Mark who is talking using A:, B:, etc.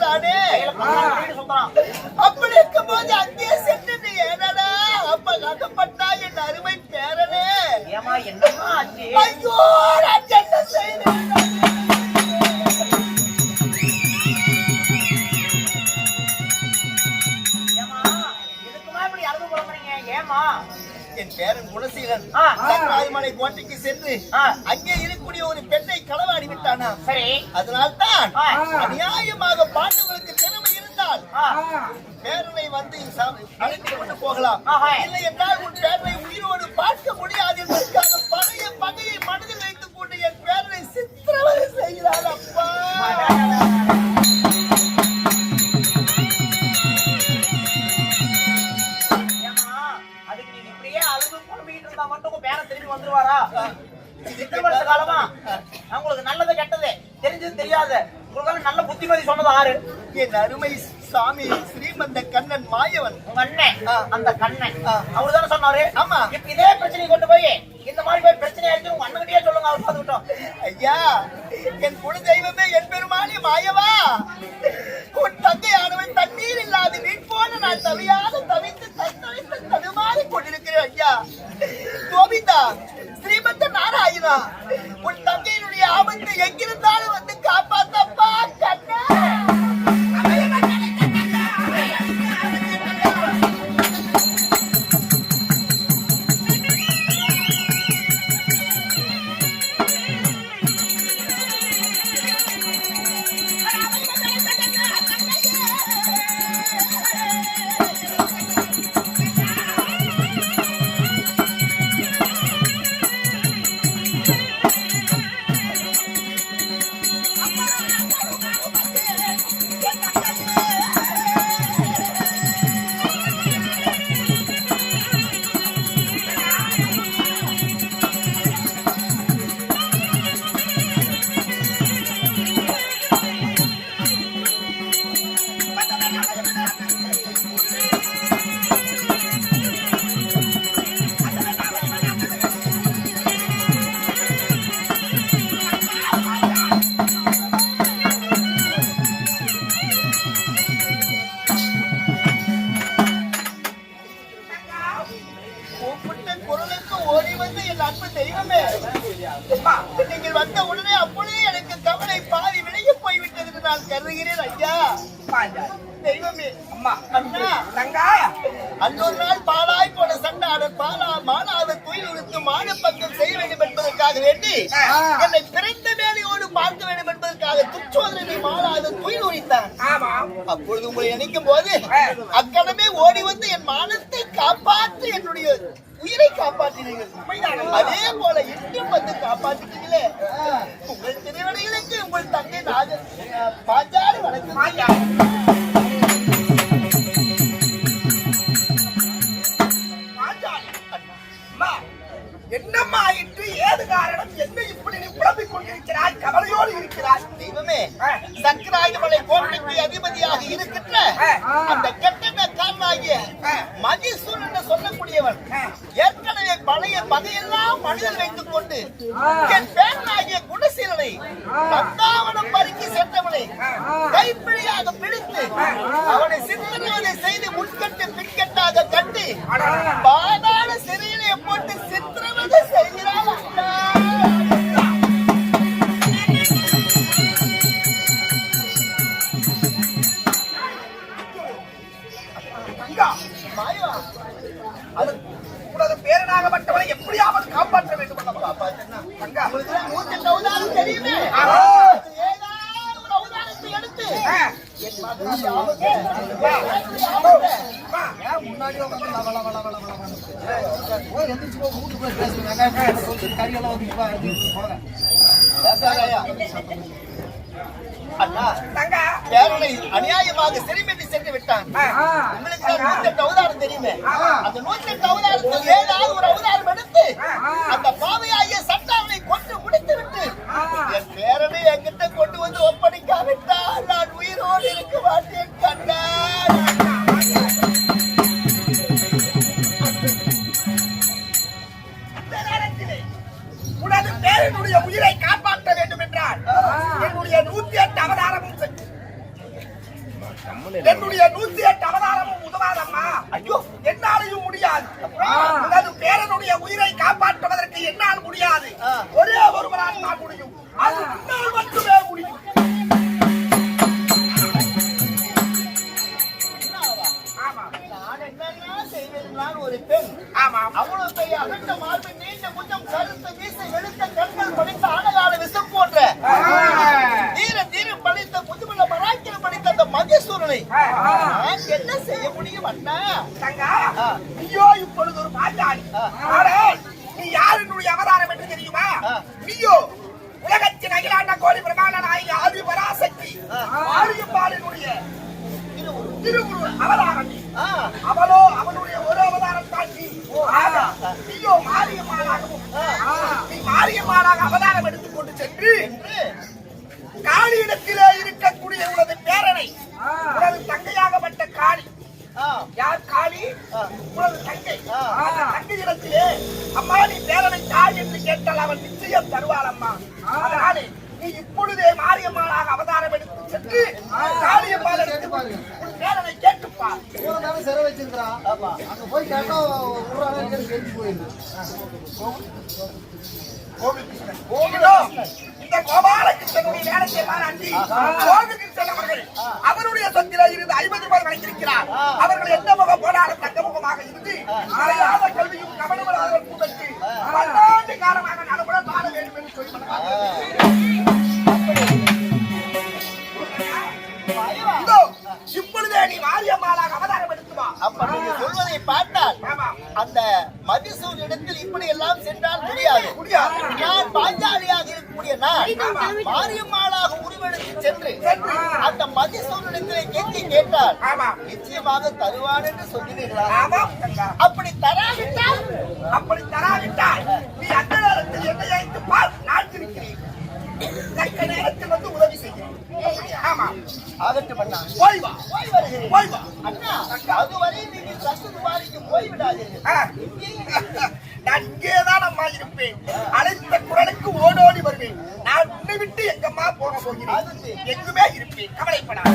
A: தானே. அப்படி இருக்கும் போது அங்கே சென்று நீ ஏனடா அப்ப கட்டப்பட்டா என் அருமை பேரனே. ஐயோ நான் என்ன செய்தேன். என் பேரன் குணசீலன் ராஜமலை கோட்டைக்கு சென்று அங்கே இருக்கக்கூடிய ஒரு பெண்ணை களவாடி விட்டானா. சரி, அதனால்தான் அநியாயமாக பாண்டவர்களுக்கு திறமை இருந்தால் பேரனை வந்து அழைத்து கொண்டு போகலாம். இல்லை என்றால் உன் பேரனை உயிரோடு பார்க்க முடியாது என்பதற்காக பழைய பகையை மனதில் வைத்துக் கொண்டு என் பேரனை சித்திரவதை செய்கிறார். அப்பா வந்துருவாரா? காலமா உங்களுக்கு நல்லது கெட்டது தெரிஞ்சது தெரியாது உங்களுக்கு நல்ல புத்திமதி சொன்னது ஆறு. என் அருமை சாமி ஸ்ரீமந்த கண்ணன் மாயவன் உங்க அண்ணன். அந்த கண்ணன் அவரு தானே சொன்னாரு. ஆமா, இப்ப இதே பிரச்சனையை கொண்டு போய் இந்த மாதிரி போய் பிரச்சனை ஆயிடுச்சு உங்க அண்ணன்கிட்டயே சொல்லுங்க. அவர் பார்த்துக்கிட்டோம். ஐயா, என் குல தெய்வமே என் பெருமானி மாயவா, உன் தந்தையானவன் தண்ணீர் இல்லாது வீட் போல நான் தவியாது தவித்து தடுமாறி கொண்டிருக்கிறேன். ஐயா கோவிந்தா, ஸ்ரீமந்த நாராயணா, உன் தங்கையினுடைய ஆபத்து எங்கிருந்தாலும் வந்து காப்பாத்தப்பா. கண்ணா நீங்கள் வந்த உடனே அப்பொழுதே எனக்கு கவலை பாதி விலகி போய்விட்டது என்று நான் கருதுகிறேன். ஐயா தெய்வமே, அம்மா அண்ணா தங்கா, அன்னொரு நாள் பாலாய் போன சண்டாளர் மானாத துயில் உடுத்து மானப்பக்கம் செய்ய வேண்டும் என்பதற்காக வேண்டி என்னை பிறந்த வேலையோடு பார்க்க வேண்டும் என்பதற்காக துச்சோதனை மானாத துயில் உரித்தான். அப்பொழுது உங்களை நினைக்கும் போது அக்கணமே ஓடி வந்து என் மானத்தை காப்பாற்றி என்னுடைய உயிரை காப்பாற்றினீர்கள். அதே போல இன்னும் வந்து காப்பாற்றிட்டீங்களே. உங்கள் திருவடிகளுக்கு உங்கள் தங்கை பாஞ்சாலி வணக்கம். என்னம்மா ஆயிற்று? ஏது காரணம்? என்ன இப்படி நீ புலம்பிக் கொண்டிருக்கிறாய்? கவலையோடு இருக்கிறாய்? தெய்வமே, சக்கராயுதமலை கோட்டைக்கு அதிபதியாக இருக்கின்ற அந்த கெட்டக்காரனாகிய மதிசூர் என்று சொல்லக்கூடியவன் ஏற்கனவே பழைய பகையெல்லாம் மனிதன் வைத்துக் கொண்டு என் பேரனாகிய குணசீலனை பத்தாவனம் பறிக்கு சென்றவனை கைப்பிடியாக பிடித்து அவனை சித்திரவதை செய்து முன்கட்டு பின்கட்டாக கட்டி பாதாள சிறையிலே போட்டு சித்திரவதை செய்கிறான். பேரனாகப்பட்டவனை எப்படியாவது காப்பாற்ற வேண்டும். தெரியுமே, ஏதாவது ஒரு அவதாரத்தை எடுத்து முன்னாடி பேரனை அநியாயமாக சிறைமேட்டி சென்று விட்டான். உங்களுக்கு 108 அவதாரம் தெரியுமே, அந்த 108 அவதாரத்தில் ஏதாவது ஒரு அவதாரம் எடுத்து அந்த பாவையாகிய சண்டாளனை கொண்டு முடித்து விட்டு என் பேரனை என்கிட்ட கொண்டு வந்து ஒப்படைக்காவிட்டால் நான் உயிரோடு இருக்க மாட்டேன். கண்ணா, உனது பேரனுடைய உயிரை காப்பாற்ற வேண்டும் என்றால் என்னுடைய 108 அவதாரமும்
B: என்னுடைய 108 அவதாரமும் உதவாதம்மா. ஐயோ, என்னாலையும் முடியாது. அதாவது பேரனுடைய உயிரை காப்பாற்றுவதற்கு என்னால் முடியாது. ஒரே ஒருவரால் தான் முடியும். அது முன்னால் மட்டுமே முடியும்.
A: ஒரு பெண்
B: ஆமாம்.
A: அவ்வளவு பெரிய அகண்ட மார்பு, நீண்ட புஜம், கருத்து மீசை, வெளுத்த கண்கள் படித்த அழகான விஷம் போன்ற தீர படித்த புதுமல மராக்கில் படித்த அந்த மகேஸ்வரனை என்ன செய்ய முடியும் அண்ணா?
B: தங்கா, ஐயோ இப்பொழுது ஒரு பாட்டாளி. ஆனால் நீ யாருடைய அவதாரம் என்று தெரியுமா? நீயோ உலகத்தின் அகிலாண்ட கோடி பிரமாண நாயகி ஆதி பராசக்தி ஆரியப்பாளினுடைய திருவுரு அவதாரம். அவளோ அவனுடைய ஒரு அவதாரம் தாண்டி நீயோ மாரியம்மாளாகவும் நீ மாரியம்மாளாக அவதாரம் எடுத்துக்கொண்டு சென்று காளியிடத்திலே இருக்கக்கூடிய உனது பேரனை உனது தங்கையாகப்பட்ட காளி. யார் காளி? உனது தங்கை. தங்கையிடத்திலே அம்மா நீ பேரனை தாய் என்று கேட்டால் அவன் நிச்சயம் தருவாள் அம்மா. அதனாலே நீ இப்பொழுதே மாரியம்மாளாக அவதாரம் எடுத்து சென்று காளியம்மாள் எடுத்து உன் பேரனை கேட்டுப்பார்.
C: சிறை வச்சிருக்கிறான். அங்க போய் கேட்டா போயிருக்கு.
B: இந்த கோபாலகிருஷ்ணனுடைய நேரத்தை பாராட்டி கோபிகிருஷ்ணன் அவர்கள் அவருடைய சொத்தில இருந்து 50 பேர் வழங்கியிருக்கிறார். அவர்கள் எந்த முகம் போனாலும் தங்க முகமாக இருந்து அறையாத கல்வியும் கவனமாக கூட்டத்து 12 காலமாக நடுவுடன் வாழ வேண்டும் என்று சொல்லி இப்பொழுதே நீ மாரியம்மாளாக அவதாரம் எடுத்துவா.
A: அப்ப நீங்க சொல்வதை பார்த்தால் அந்த மதிசூர் இடத்தில் இப்படி எல்லாம் சென்றால் முடியாது. நான் பாஞ்சாலியாக இருக்கக்கூடிய நான் மாரியம்மாளாக உருவெடுத்து சென்று அந்த மதிசூர் இடத்திலே கெஞ்சி கேட்டால் நிச்சயமாக தருவான் என்று சொல்கிறீர்களா? அப்படி தராவிட்டால்
B: நீ அந்த நேரத்தில் என்னை அழைத்து பார், நான் இருக்கிறேன். தக்க நேரத்தில் வந்து உதவி செய்கிறேன்.
A: ஆகட்டும் அண்ணா,
B: போய் வா.
A: போய் வா அண்ணா. அதுவரை நீங்கள் சத்துமாரிக்கு போய்விடாதீர்கள்.
B: நான் இங்கேதான் அம்மா இருப்பேன். அழைத்த குரலுக்கு ஓடோடி வருவேன். நான் உன்னை விட்டு எங்கம்மா போக போகிறேன்? எங்குமே இருப்பேன். கவலைப்படாத.